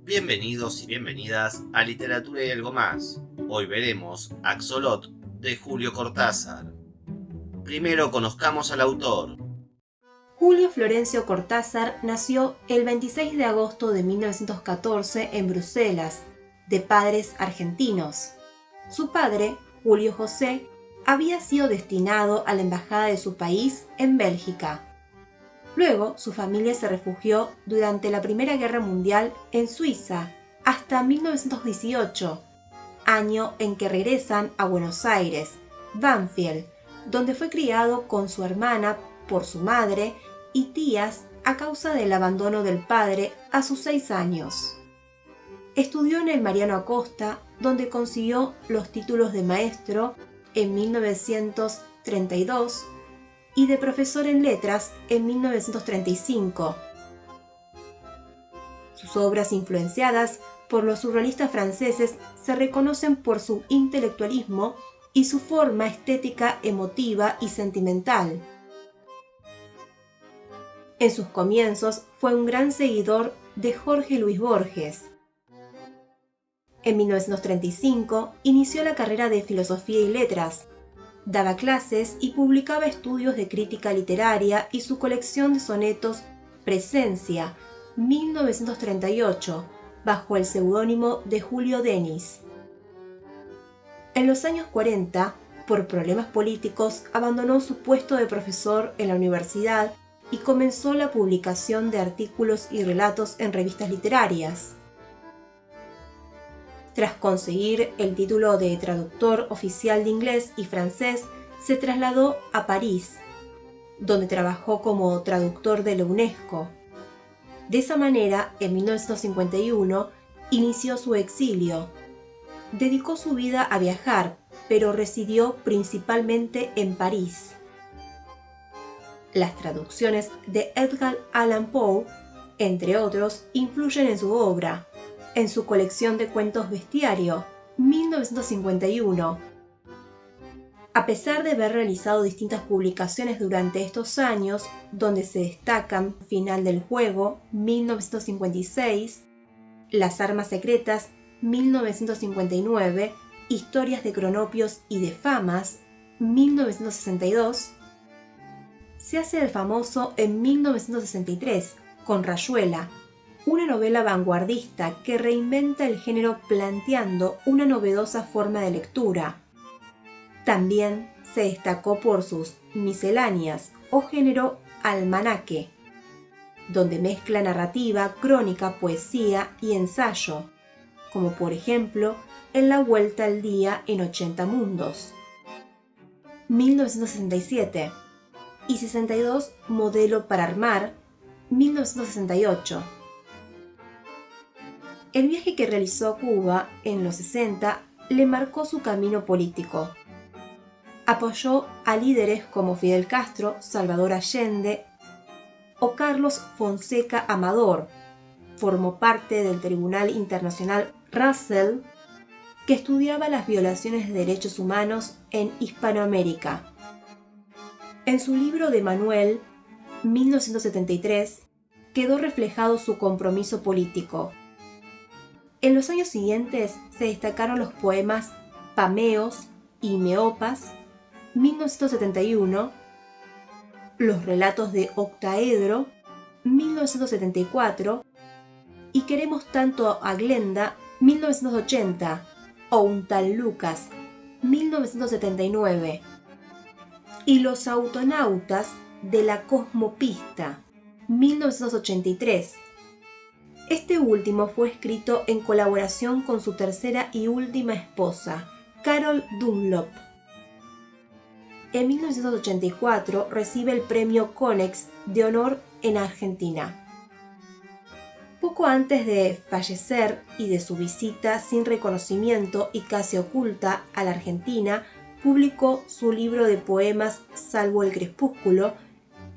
Bienvenidos y bienvenidas a Literatura y algo más. Hoy veremos Axolot de Julio Cortázar. Primero conozcamos al autor. Julio Florencio Cortázar nació el 26 de agosto de 1914 en Bruselas, de padres argentinos. Su padre, Julio José, había sido destinado a la embajada de su país en Bélgica. Luego, su familia se refugió durante la Primera Guerra Mundial en Suiza hasta 1918, año en que regresan a Buenos Aires, Banfield, donde fue criado con su hermana por su madre y tías a causa del abandono del padre a sus 6 años. Estudió en el Mariano Acosta, donde consiguió los títulos de maestro en 1932 y de profesor en letras en 1935. Sus obras influenciadas por los surrealistas franceses se reconocen por su intelectualismo y su forma estética emotiva y sentimental. En sus comienzos fue un gran seguidor de Jorge Luis Borges. En 1935 inició la carrera de Filosofía y Letras. Daba clases y publicaba estudios de crítica literaria y su colección de sonetos Presencia, 1938, bajo el seudónimo de Julio Denis. En los años 40, por problemas políticos, abandonó su puesto de profesor en la universidad y comenzó la publicación de artículos y relatos en revistas literarias. Tras conseguir el título de traductor oficial de inglés y francés, se trasladó a París, donde trabajó como traductor de la UNESCO. De esa manera, en 1951, inició su exilio. Dedicó su vida a viajar, pero residió principalmente en París. Las traducciones de Edgar Allan Poe, entre otros, influyen en su obra. En su colección de cuentos Bestiario, 1951. A pesar de haber realizado distintas publicaciones durante estos años, donde se destacan Final del Juego, 1956, Las Armas Secretas, 1959, Historias de Cronopios y de Famas, 1962, se hace el famoso en 1963, con Rayuela, una novela vanguardista que reinventa el género planteando una novedosa forma de lectura. También se destacó por sus misceláneas o género almanaque, donde mezcla narrativa, crónica, poesía y ensayo, como por ejemplo En la Vuelta al Día en 80 Mundos, 1967, y 62 Modelo para Armar, 1968. El viaje que realizó a Cuba en los 60 le marcó su camino político. Apoyó a líderes como Fidel Castro, Salvador Allende o Carlos Fonseca Amador. Formó parte del Tribunal Internacional Russell, que estudiaba las violaciones de derechos humanos en Hispanoamérica. En su libro de Manuel, 1973, quedó reflejado su compromiso político. En los años siguientes se destacaron los poemas Pameos y Meopas, 1971, los relatos de Octaedro, 1974, y Queremos tanto a Glenda, 1980, o Un tal Lucas, 1979, y Los autonautas de la Cosmopista, 1983. Este último fue escrito en colaboración con su tercera y última esposa, Carol Dunlop. En 1984 recibe el premio Konex de honor en Argentina. Poco antes de fallecer y de su visita sin reconocimiento y casi oculta a la Argentina, publicó su libro de poemas Salvo el crepúsculo,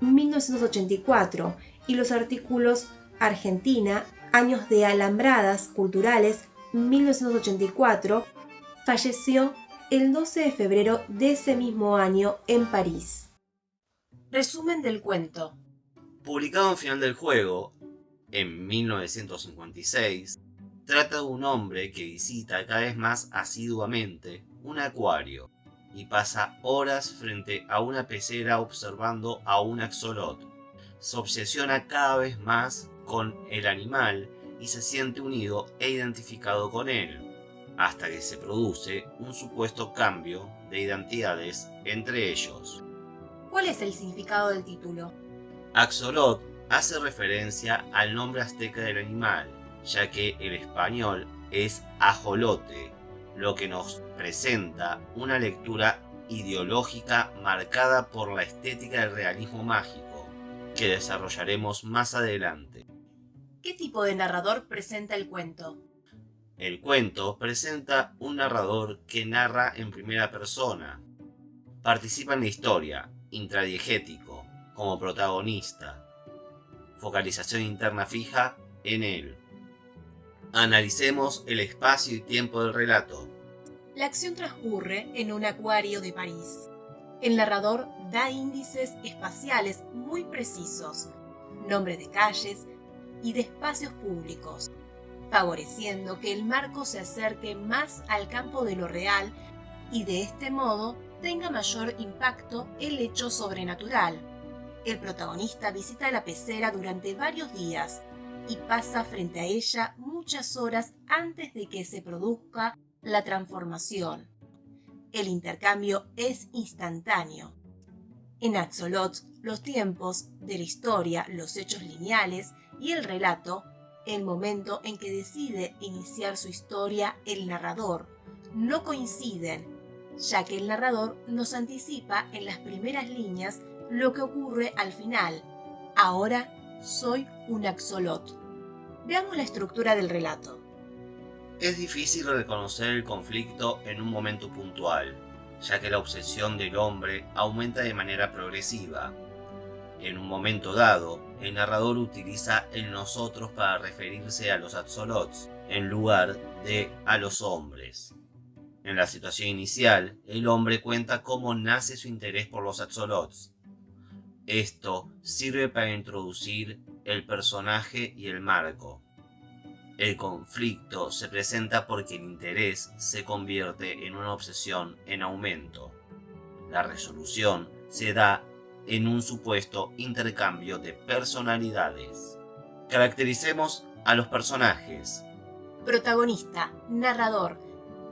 1984, y los artículos Argentina, Años de Alambradas Culturales, 1984, falleció el 12 de febrero de ese mismo año en París. Resumen del cuento. Publicado en Final del Juego, en 1956, Trata de un hombre que visita cada vez más asiduamente un acuario y pasa horas frente a una pecera observando a un axolot. Se obsesiona cada vez más con el animal y se siente unido e identificado con él, hasta que se produce un supuesto cambio de identidades entre ellos. ¿Cuál es el significado del título? Axolot hace referencia al nombre azteca del animal, ya que el español es ajolote, lo que nos presenta una lectura ideológica marcada por la estética del realismo mágico, que desarrollaremos más adelante. ¿Qué tipo de narrador presenta el cuento? El cuento presenta un narrador que narra en primera persona. Participa en la historia, intradiegético, como protagonista. Focalización interna fija en él. Analicemos el espacio y tiempo del relato. La acción transcurre en un acuario de París. El narrador da índices espaciales muy precisos, nombres de calles y de espacios públicos, favoreciendo que el marco se acerque más al campo de lo real y de este modo tenga mayor impacto el hecho sobrenatural. El protagonista visita la pecera durante varios días y pasa frente a ella muchas horas antes de que se produzca la transformación. El intercambio es instantáneo. En Axolot, los tiempos de la historia, los hechos lineales y el relato, el momento en que decide iniciar su historia el narrador, no coinciden, ya que el narrador nos anticipa en las primeras líneas lo que ocurre al final. Ahora soy un axolot. Veamos la estructura del relato. Es difícil reconocer el conflicto en un momento puntual, ya que la obsesión del hombre aumenta de manera progresiva. En un momento dado, el narrador utiliza el nosotros para referirse a los axolots, en lugar de a los hombres. En la situación inicial, el hombre cuenta cómo nace su interés por los axolots. Esto sirve para introducir el personaje y el marco. El conflicto se presenta porque el interés se convierte en una obsesión en aumento. La resolución se da en un supuesto intercambio de personalidades. Caractericemos a los personajes. Protagonista, narrador,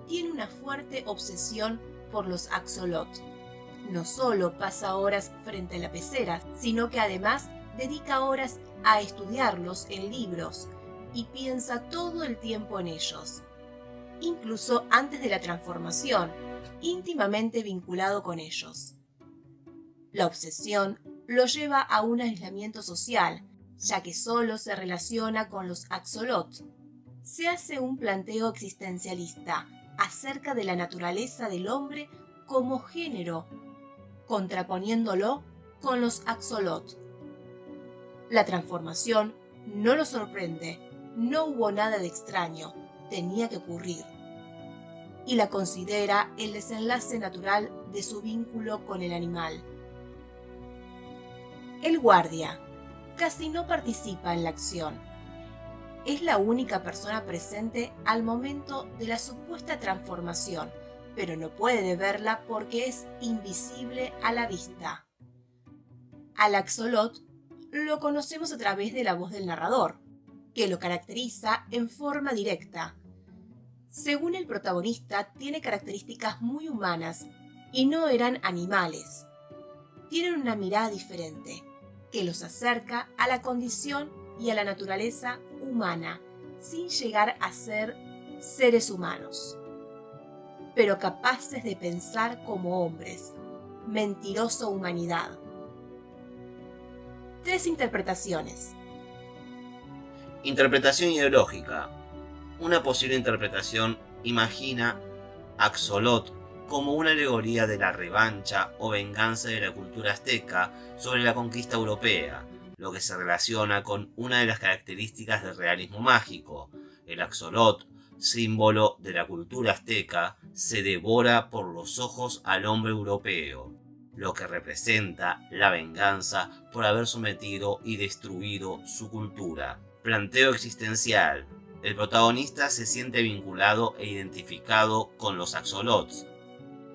tiene una fuerte obsesión por los axolot. No solo pasa horas frente a la pecera, sino que además dedica horas a estudiarlos en libros y piensa todo el tiempo en ellos, incluso antes de la transformación, íntimamente vinculado con ellos. La obsesión lo lleva a un aislamiento social, ya que solo se relaciona con los axolot. Se hace un planteo existencialista acerca de la naturaleza del hombre como género, contraponiéndolo con los axolot. La transformación no lo sorprende, no hubo nada de extraño, tenía que ocurrir. Y la considera el desenlace natural de su vínculo con el animal. El guardia casi no participa en la acción. Es la única persona presente al momento de la supuesta transformación, pero no puede verla porque es invisible a la vista. Al axolot lo conocemos a través de la voz del narrador, que lo caracteriza en forma directa. Según el protagonista, tiene características muy humanas y no eran animales. Tienen una mirada diferente, que los acerca a la condición y a la naturaleza humana, sin llegar a ser seres humanos, pero capaces de pensar como hombres. Mentirosa humanidad. 3 interpretaciones. Interpretación ideológica. Una posible interpretación imagina Axolot como una alegoría de la revancha o venganza de la cultura azteca sobre la conquista europea, lo que se relaciona con una de las características del realismo mágico. El axolot, símbolo de la cultura azteca, se devora por los ojos al hombre europeo, lo que representa la venganza por haber sometido y destruido su cultura. Planteo existencial. El protagonista se siente vinculado e identificado con los axolots,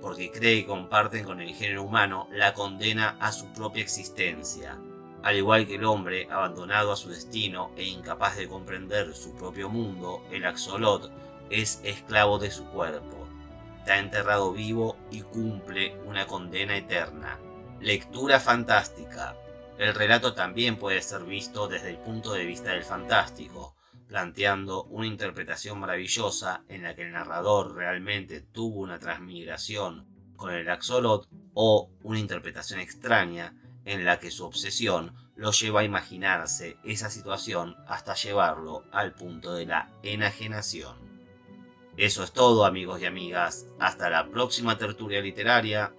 porque cree que comparten con el género humano la condena a su propia existencia. Al igual que el hombre, abandonado a su destino e incapaz de comprender su propio mundo, el axolot es esclavo de su cuerpo. Está enterrado vivo y cumple una condena eterna. Lectura fantástica. El relato también puede ser visto desde el punto de vista del fantástico, planteando una interpretación maravillosa en la que el narrador realmente tuvo una transmigración con el axolot, o una interpretación extraña en la que su obsesión lo lleva a imaginarse esa situación hasta llevarlo al punto de la enajenación. Eso es todo, amigos y amigas. Hasta la próxima tertulia literaria.